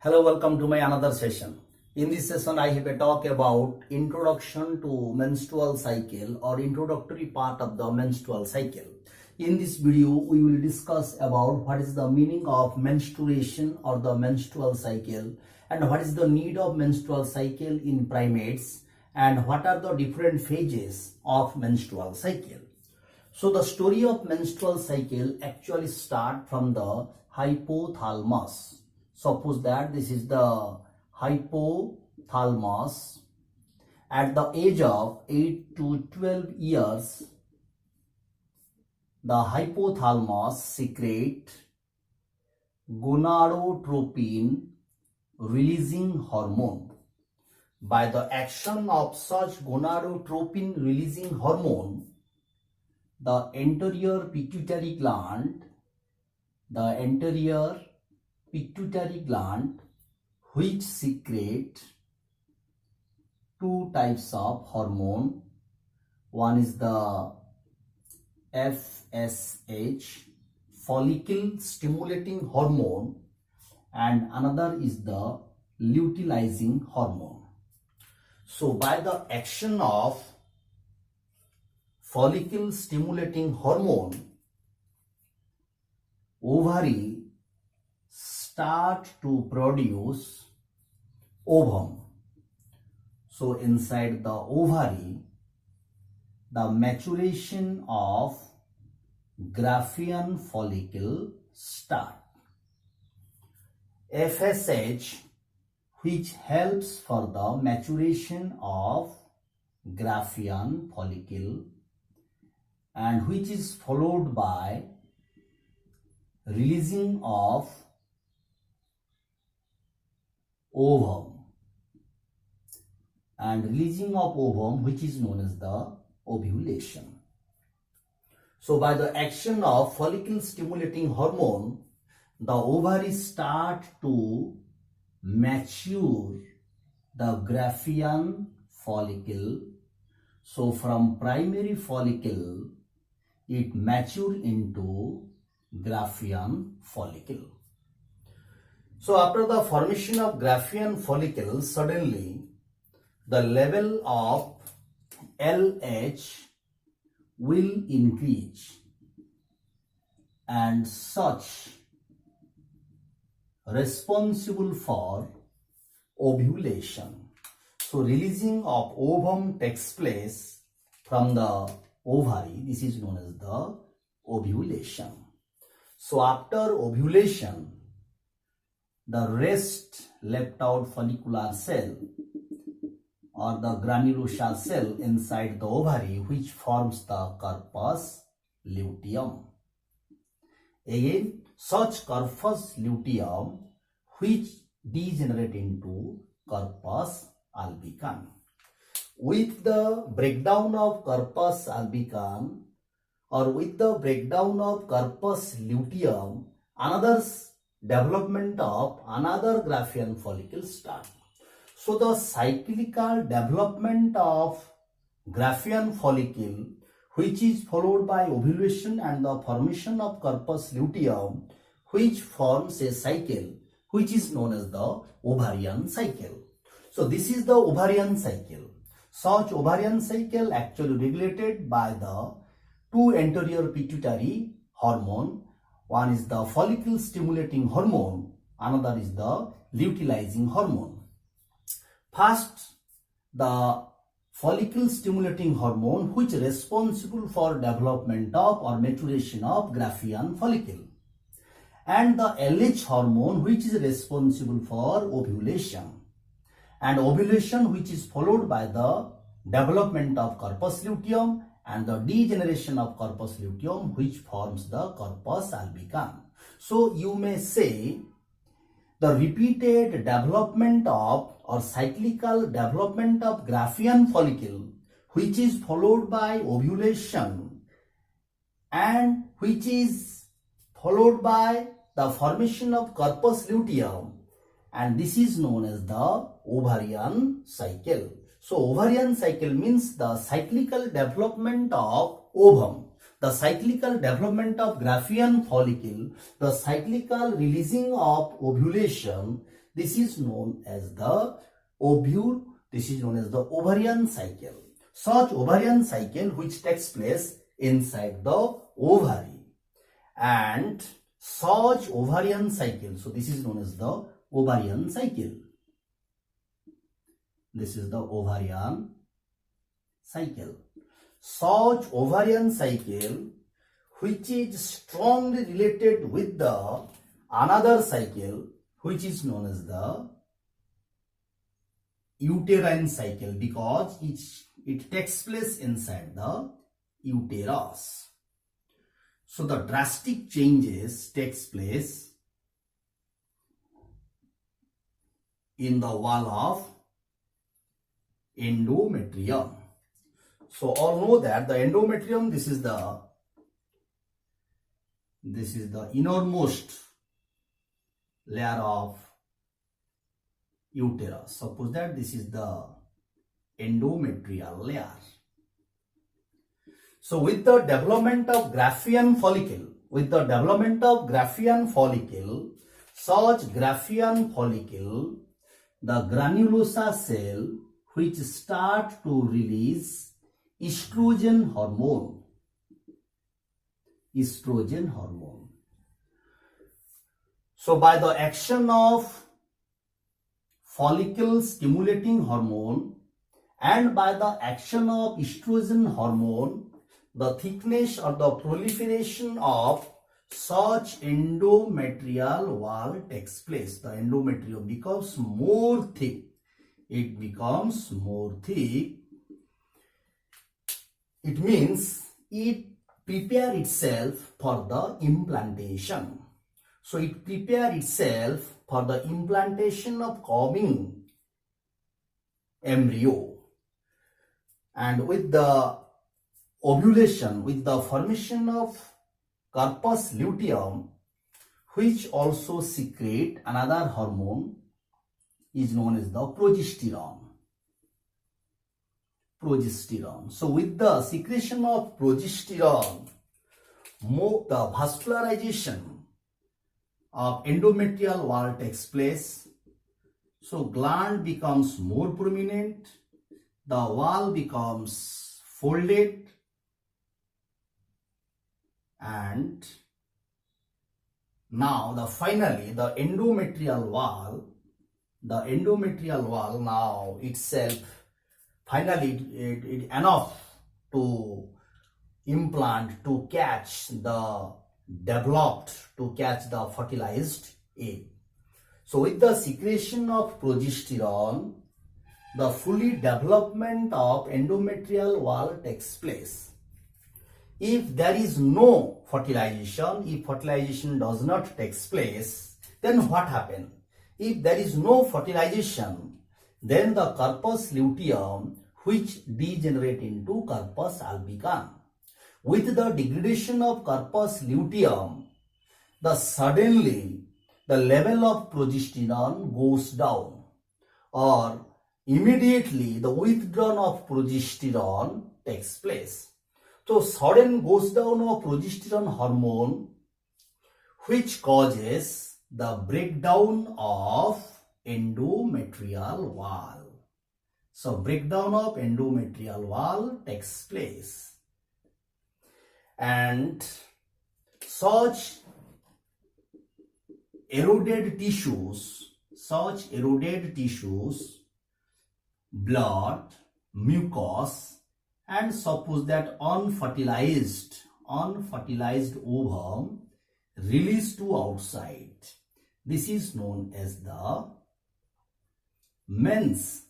Hello, welcome to my another session. In this session, I have a talk about introduction to menstrual cycle or introductory part of the menstrual cycle. In this video, we will discuss about what is the meaning of menstruation or the menstrual cycle and what is the need of menstrual cycle in primates and what are the different phases of menstrual cycle. So the story of menstrual cycle actually start from the hypothalamus. Suppose that this is the hypothalamus. At the age of 8 to 12 years, the hypothalamus secrete gonadotropin releasing hormone. By the action of such gonadotropin releasing hormone, the anterior pituitary gland, which secrete two types of hormone. One is the FSH, follicle stimulating hormone, and another is the luteinizing hormone. So by the action of follicle stimulating hormone, ovary start to produce ovum. So inside the ovary, the maturation of Graafian follicle start. FSH, which helps for the maturation of Graafian follicle and which is followed by releasing of ovum, and releasing of ovum, which is known as the ovulation. So by the action of follicle stimulating hormone, the ovary start to mature the Graafian follicle. So from primary follicle, it mature into Graafian follicle. So after the formation of Graafian follicle, suddenly the level of LH will increase and such responsible for ovulation. So releasing of ovum takes place from the ovary. This is known as the ovulation. So after ovulation, the rest left out follicular cell or the granulosa cell inside the ovary, which forms the corpus luteum. Again, such corpus luteum which degenerate into corpus albicans. With the breakdown of corpus albicans or with the breakdown of corpus luteum, another development of another Graafian follicle start. So the cyclical development of Graafian follicle, which is followed by ovulation and the formation of corpus luteum, which forms a cycle which is known as the ovarian cycle. So this is the ovarian cycle. Such ovarian cycle actually regulated by the two anterior pituitary hormone. One is the follicle stimulating hormone, another is the luteinizing hormone. First, the follicle stimulating hormone, which is responsible for development of or maturation of Graafian follicle, and the LH hormone, which is responsible for ovulation, and ovulation, which is followed by the development of corpus luteum and the degeneration of corpus luteum, which forms the corpus albicans. So you may say the repeated development of or cyclical development of Graafian follicle, which is followed by ovulation and which is followed by the formation of corpus luteum, and this is known as the ovarian cycle. So ovarian cycle means the cyclical development of ovum, the cyclical development of Graafian follicle, the cyclical releasing of ovulation, This is known as the ovarian cycle. Such ovarian cycle which takes place inside the ovary, and such ovarian cycle, so this is known as the ovarian cycle. This is the ovarian cycle. Such ovarian cycle which is strongly related with the another cycle which is known as the uterine cycle, because it takes place inside the uterus. So the drastic changes takes place in the wall of endometrium. So all know that the endometrium, this is the innermost layer of uterus. Suppose that this is the endometrial layer. So with the development of Graafian follicle, such Graafian follicle, the granulosa cell which start to release estrogen hormone. So by the action of follicle stimulating hormone and by the action of estrogen hormone, the thickness or the proliferation of such endometrial wall takes place. The endometrium becomes more thick. It becomes more thick. It means it prepares itself for the implantation. So it prepares itself for the implantation of coming embryo. And with the ovulation, with the formation of corpus luteum, which also secrete another hormone, is known as the progesterone. So with the secretion of progesterone, the vascularization of endometrial wall takes place. So gland becomes more prominent, the wall becomes folded, and now finally the endometrial wall now itself finally it enough to implant, to catch the fertilized egg. So with the secretion of progesterone, the fully development of endometrial wall takes place. If there is no fertilization, if fertilization does not take place, then what happens? If there is no fertilization, then the corpus luteum, which degenerate into corpus albicans. With the degradation of corpus luteum, suddenly the level of progesterone goes down, or immediately the withdrawal of progesterone takes place. So sudden goes down of progesterone hormone, which causes the breakdown of endometrial wall. So breakdown of endometrial wall takes place, and such eroded tissues, blood, mucus, and suppose that unfertilized ovum released to outside. This is known as the mens.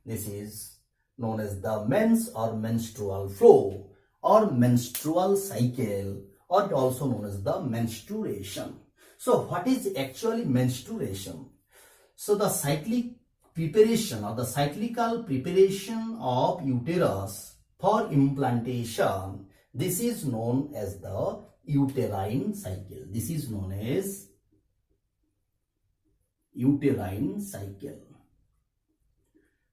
This is known as the mens or menstrual flow or menstrual cycle, or also known as the menstruation. So what is actually menstruation? So the cyclic preparation or the cyclical preparation of uterus for implantation, this is known as the uterine cycle. This is known as uterine cycle.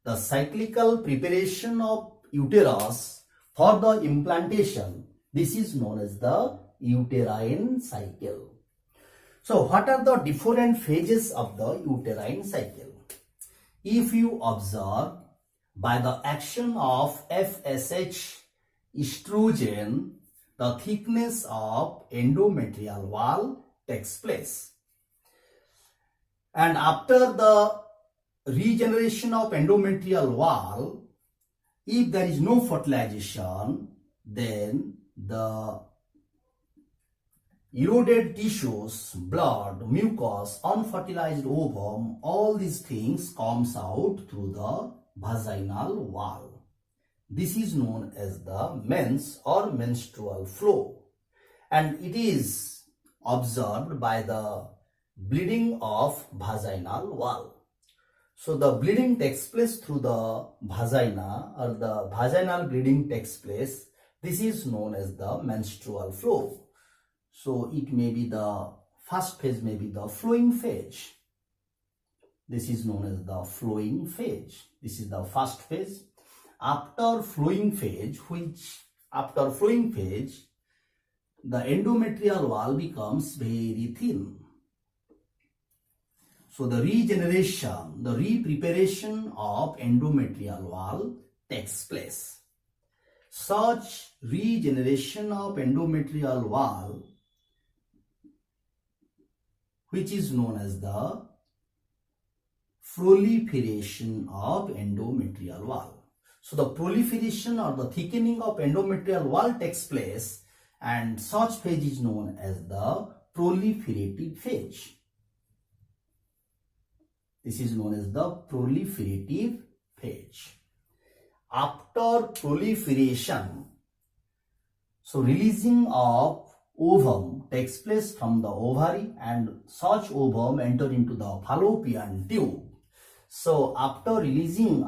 The cyclical preparation of uterus for the implantation, this is known as the uterine cycle. So what are the different phases of the uterine cycle? If you observe, by the action of FSH estrogen, the thickness of endometrial wall takes place. And after the regeneration of endometrial wall, if there is no fertilization, then the eroded tissues, blood, mucus, unfertilized ovum, all these things comes out through the vaginal wall. This is known as the mens or menstrual flow, and it is observed by the bleeding of vaginal wall. So the bleeding takes place through the vagina, or the vaginal bleeding takes place. This is known as the menstrual flow. So it may be the first phase, may be the flowing phase. This is known as the flowing phase. This is the first phase. After flowing phase, the endometrial wall becomes very thin. So the regeneration, the re-preparation of endometrial wall takes place. Such regeneration of endometrial wall, which is known as the proliferation of endometrial wall. So the proliferation or the thickening of endometrial wall takes place, and such phase is known as the proliferative phase. This is known as the proliferative phase. After proliferation, so releasing of ovum takes place from the ovary, and such ovum enter into the fallopian tube. So after ovulation,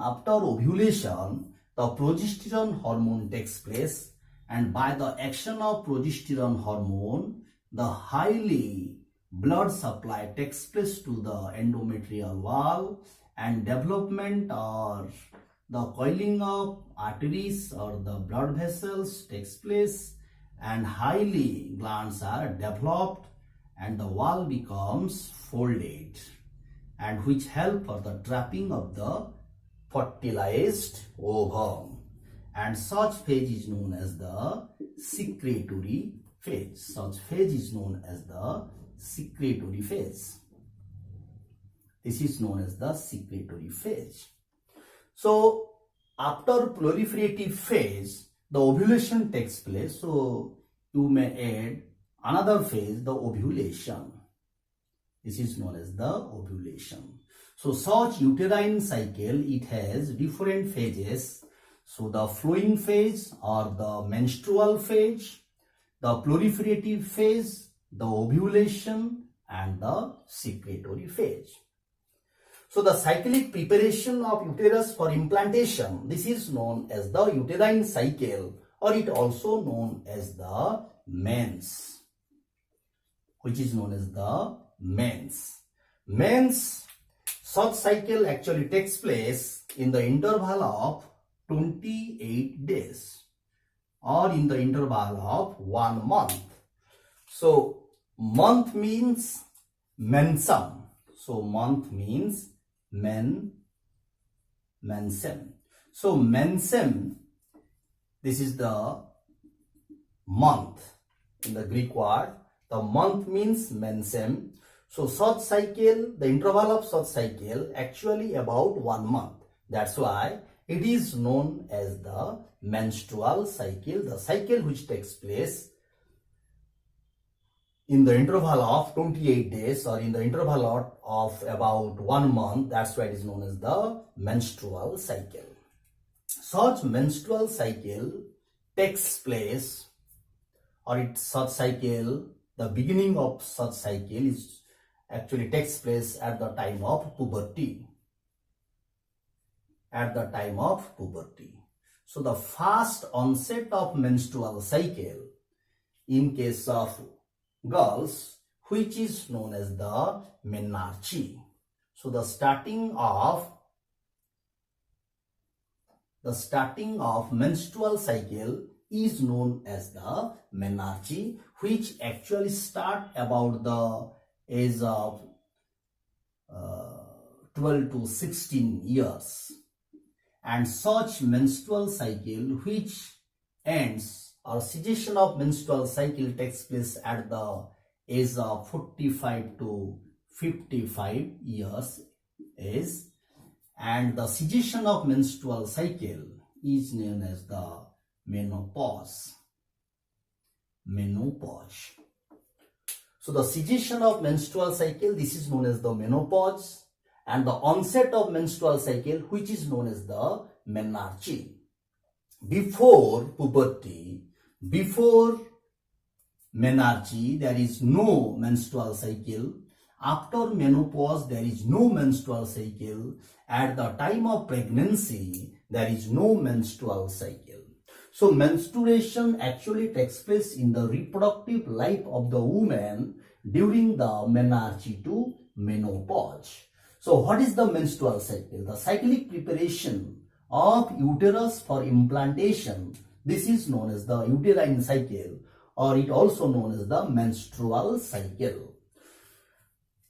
the progesterone hormone takes place, and by the action of progesterone hormone, the highly blood supply takes place to the endometrial wall, and development or the coiling of arteries or the blood vessels takes place, and highly glands are developed, and the wall becomes folded, and which help for the trapping of the fertilized ovum. And such phase is known as the secretory phase. Such phase is known as the secretory phase. This is known as the secretory phase. So after proliferative phase, the ovulation takes place. So you may add another phase, the ovulation. This is known as the ovulation. So such uterine cycle, it has different phases. So the flowing phase or the menstrual phase, the proliferative phase, the ovulation, and the secretory phase. So the cyclic preparation of uterus for implantation, this is known as the uterine cycle, or it also known as the mens, which is known as the mens. Mens, such cycle actually takes place in the interval of 28 days or in the interval of 1 month. So month means mensum. So month means mensem. So mensem, this is the month in the Greek word. The month means mensem. So such cycle, the interval of such cycle actually about 1 month. That's why it is known as the menstrual cycle, the cycle which takes place in the interval of 28 days or in the interval of about 1 month. That's why it is known as the menstrual cycle. Such menstrual cycle takes place, or such cycle, the beginning of such cycle is actually takes place at the time of puberty. At the time of puberty. So the fast onset of menstrual cycle in case of girls, which is known as the menarche. So the starting of menstrual cycle is known as the menarche, which actually start about the age of 12 to 16 years, and such menstrual cycle which ends or cessation of menstrual cycle takes place at the age of 45 to 55 years age, and the cessation of menstrual cycle is known as the menopause. Menopause. So the cessation of menstrual cycle, this is known as the menopause, and the onset of menstrual cycle, which is known as the menarche. Before puberty, before menarche, there is no menstrual cycle. After menopause, there is no menstrual cycle. At the time of pregnancy, there is no menstrual cycle. So menstruation actually takes place in the reproductive life of the woman during the menarche to menopause. So what is the menstrual cycle? The cyclic preparation of uterus for implantation. This is known as the uterine cycle, or it also known as the menstrual cycle.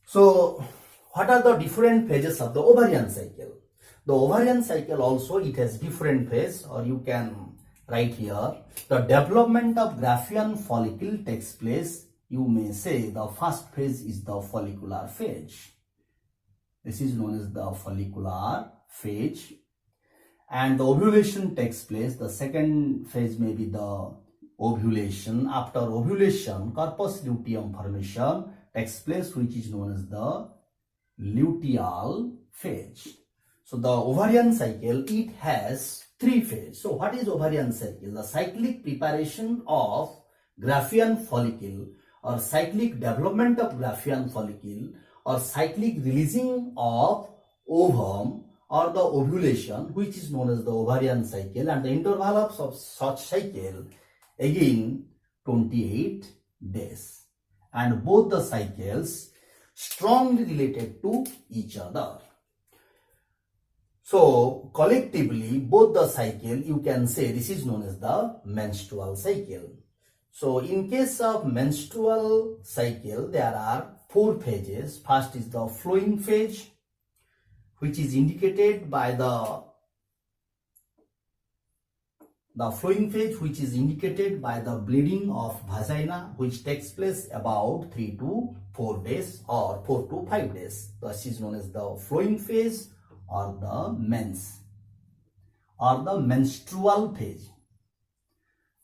So what are the different phases of the ovarian cycle? The ovarian cycle also, it has different phases, or you can write here. The development of Graafian follicle takes place. You may say the first phase is the follicular phase. This is known as the follicular phase. And the ovulation takes place. The second phase may be the ovulation. After ovulation, corpus luteum formation takes place, which is known as the luteal phase. So the ovarian cycle, it has three phases. So what is ovarian cycle? The cyclic preparation of Graafian follicle, or cyclic development of Graafian follicle, or cyclic releasing of ovum, or the ovulation, which is known as the ovarian cycle, and the interval of such cycle again 28 days. And both the cycles strongly related to each other. So collectively, both the cycle, you can say this is known as the menstrual cycle. So in case of menstrual cycle, there are four phases. First is the flowing phase, which is indicated by the flowing phase, which is indicated by the bleeding of vagina, which takes place about 3 to 4 days or 4 to 5 days. This is known as the flowing phase, or the mens, or the menstrual phase,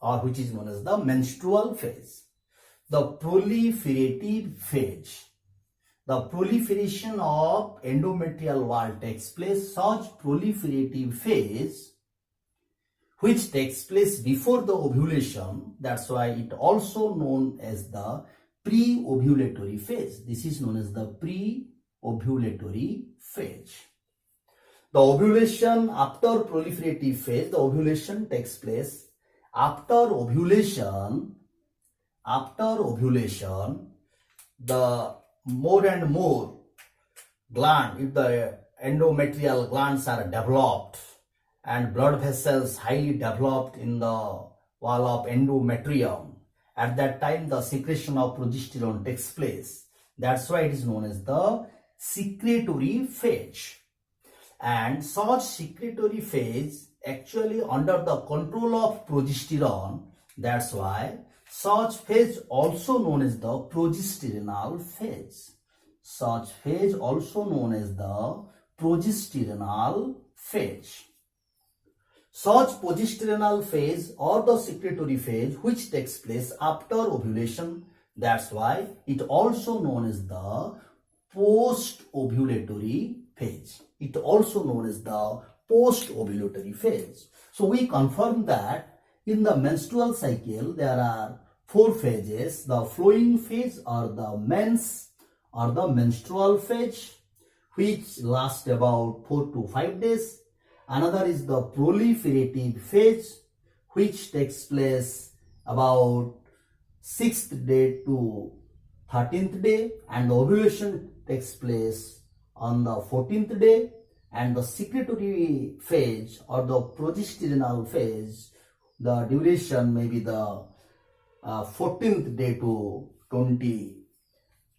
or which is known as the menstrual phase. The proliferative phase. The proliferation of endometrial wall takes place. Such proliferative phase, which takes place before the ovulation, that's why it also known as the pre-ovulatory phase. This is known as the pre-ovulatory phase. The ovulation after proliferative phase, the ovulation takes place. After ovulation, the more and more gland, if the endometrial glands are developed and blood vessels highly developed in the wall of endometrium, at that time the secretion of progesterone takes place. That's why it is known as the secretory phase. And such secretory phase actually under the control of progesterone. That's why such phase also known as the progesteronal phase. Such phase also known as the progesteronal phase. Such progesteronal phase or the secretory phase, which takes place after ovulation, that's why it also known as the post-ovulatory phase. It also known as the post-ovulatory phase. So we confirm that in the menstrual cycle there are four phases: the flowing phase, or the mens, or the menstrual phase, which lasts about 4 to 5 days. Another is the proliferative phase, which takes place about 6th day to 13th day, and the ovulation takes place on the 14th day. And the secretory phase or the progesteronal phase, the duration may be the 14th day to 21st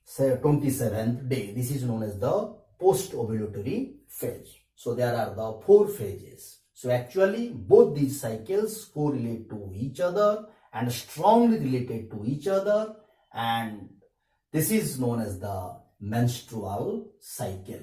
27th day. This is known as the post-ovulatory phase. So there are the 4 phases. So actually both these cycles correlate to each other and strongly related to each other, and this is known as the menstrual cycle.